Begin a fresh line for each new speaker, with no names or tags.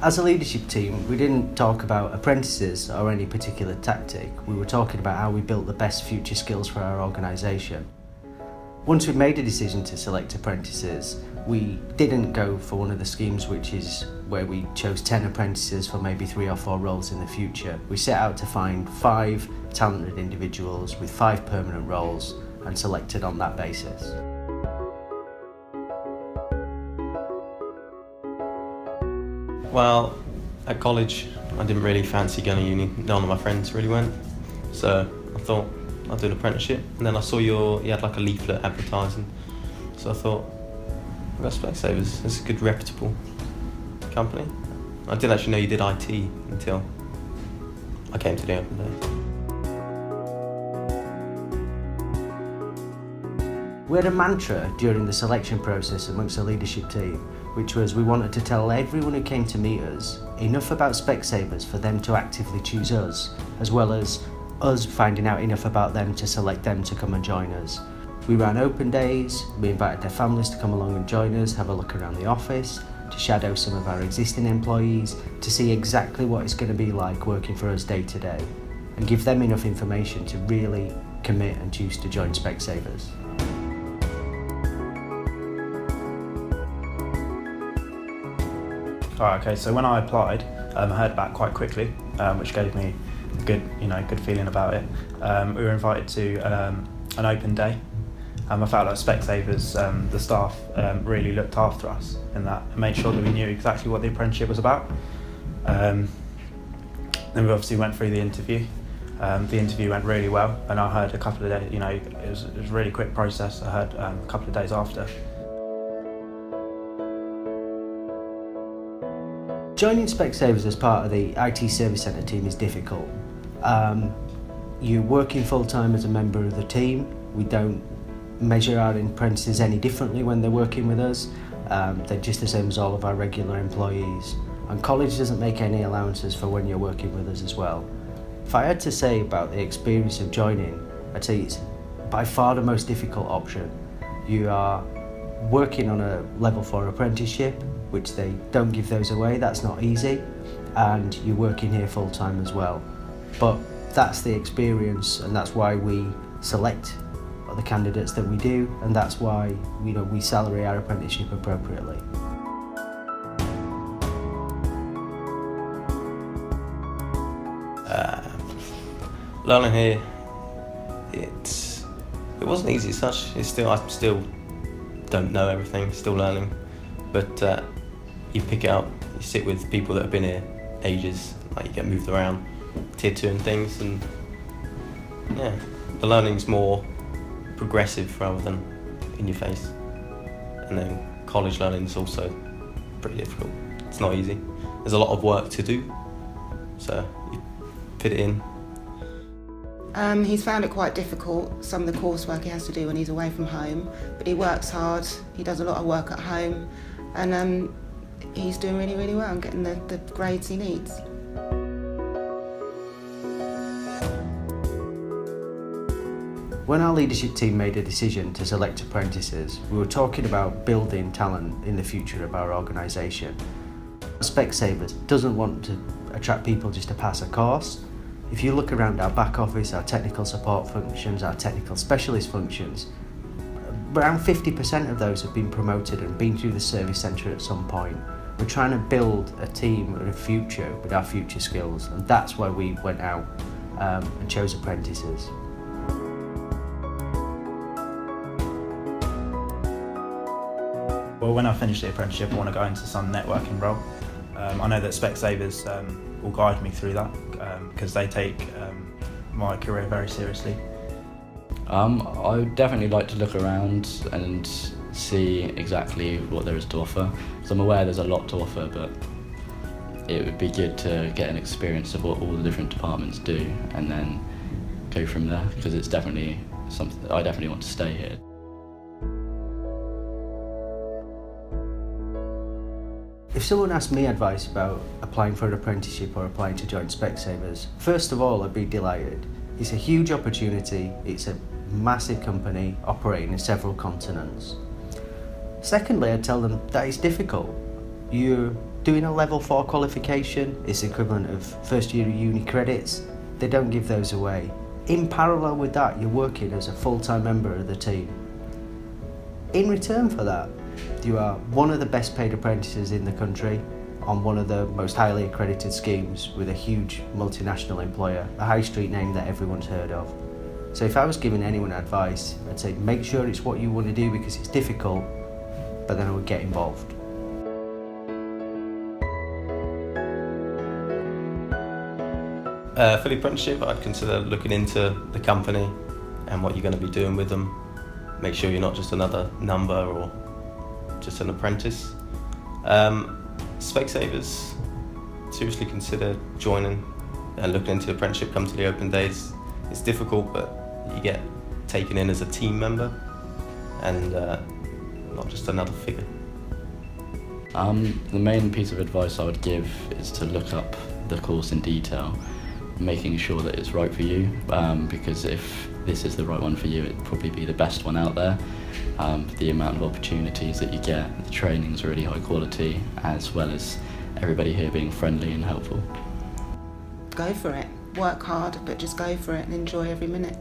As a leadership team, we didn't talk about apprentices or any particular tactic. We were talking about how we built the best future skills for our organisation. Once we made a decision to select apprentices, we didn't go for one of the schemes which is where we chose 10 apprentices for maybe 3 or 4 roles in the future. We set out to find 5 talented individuals with 5 permanent roles and selected on that basis.
Well, at college I didn't really fancy going to uni. None of my friends really went, so I thought I'll do an apprenticeship. And then I saw you had like a leaflet advertising, so I thought, I've got Specsavers, it's a good reputable company. I didn't actually know you did IT until I came to the open day.
We had a mantra during the selection process amongst the leadership team, which was we wanted to tell everyone who came to meet us enough about Specsavers for them to actively choose us, as well as us finding out enough about them to select them to come and join us. We ran open days, we invited their families to come along and join us, have a look around the office, to shadow some of our existing employees, to see exactly what it's going to be like working for us day to day, and give them enough information to really commit and choose to join Specsavers.
Okay, so when I applied, I heard back quite quickly, which gave me a good feeling about it. We were invited to an open day. I felt like Specsavers, the staff really looked after us in that and made sure that we knew exactly what the apprenticeship was about. Then we obviously went through the interview. The interview went really well, and I heard a couple of days, it was a really quick process. I heard a couple of days after.
Joining Specsavers as part of the IT Service Centre team is difficult. You're working full-time as a member of the team. We don't measure our apprentices any differently when they're working with us. They're just the same as all of our regular employees. And college doesn't make any allowances for when you're working with us as well. If I had to say about the experience of joining, I'd say it's by far the most difficult option. You are working on a level 4 apprenticeship, which they don't give those away, that's not easy, and you're working here full time as well. But that's the experience, and that's why we select the candidates that we do, and that's why we salary our apprenticeship appropriately.
Learning here, it wasn't easy as such. I still don't know everything, still learning, but you pick it up, you sit with people that have been here ages, like you get moved around, tier 2 and things, and yeah, the learning's more progressive rather than in your face. And then college learning is also pretty difficult. It's not easy. There's a lot of work to do, so you fit it in.
He's found it quite difficult, some of the coursework he has to do when he's away from home, but he works hard, he does a lot of work at home, and he's doing really, really well and getting the grades he needs.
When our leadership team made a decision to select apprentices, we were talking about building talent in the future of our organisation. Specsavers doesn't want to attract people just to pass a course. If you look around our back office, our technical support functions, our technical specialist functions, around 50% of those have been promoted and been through the service centre at some point. We're trying to build a team of the future with our future skills, and that's why we went out and chose apprentices.
Well, when I finish the apprenticeship, I want to go into some networking role. I know that Specsavers will guide me through that because they take my career very seriously.
I would definitely like to look around and see exactly what there is to offer. So I'm aware there's a lot to offer, but it would be good to get an experience of what all the different departments do and then go from there, because it's definitely something I definitely want to stay here.
If someone asked me advice about applying for an apprenticeship or applying to join Specsavers, first of all, I'd be delighted. It's a huge opportunity, it's a massive company operating in several continents. Secondly, I'd tell them that it's difficult. You're doing a level 4 qualification, it's the equivalent of first year uni credits. They don't give those away. In parallel with that, you're working as a full-time member of the team. In return for that, you are one of the best paid apprentices in the country on one of the most highly accredited schemes with a huge multinational employer, a high street name that everyone's heard of. So if I was giving anyone advice, I'd say make sure it's what you want to do because it's difficult, but then I would get involved.
For the apprenticeship, I'd consider looking into the company and what you're going to be doing with them. Make sure you're not just another number or just an apprentice. Specsavers, seriously consider joining and looking into the apprenticeship. Come to the open days. It's difficult, but you get taken in as a team member and not just another figure.
The main piece of advice I would give is to look up the course in detail, making sure that it's right for you, because if this is the right one for you, it'd probably be the best one out there. The amount of opportunities that you get, the training's really high quality, as well as everybody here being friendly and helpful.
Go for it. Work hard, but just go for it and enjoy every minute.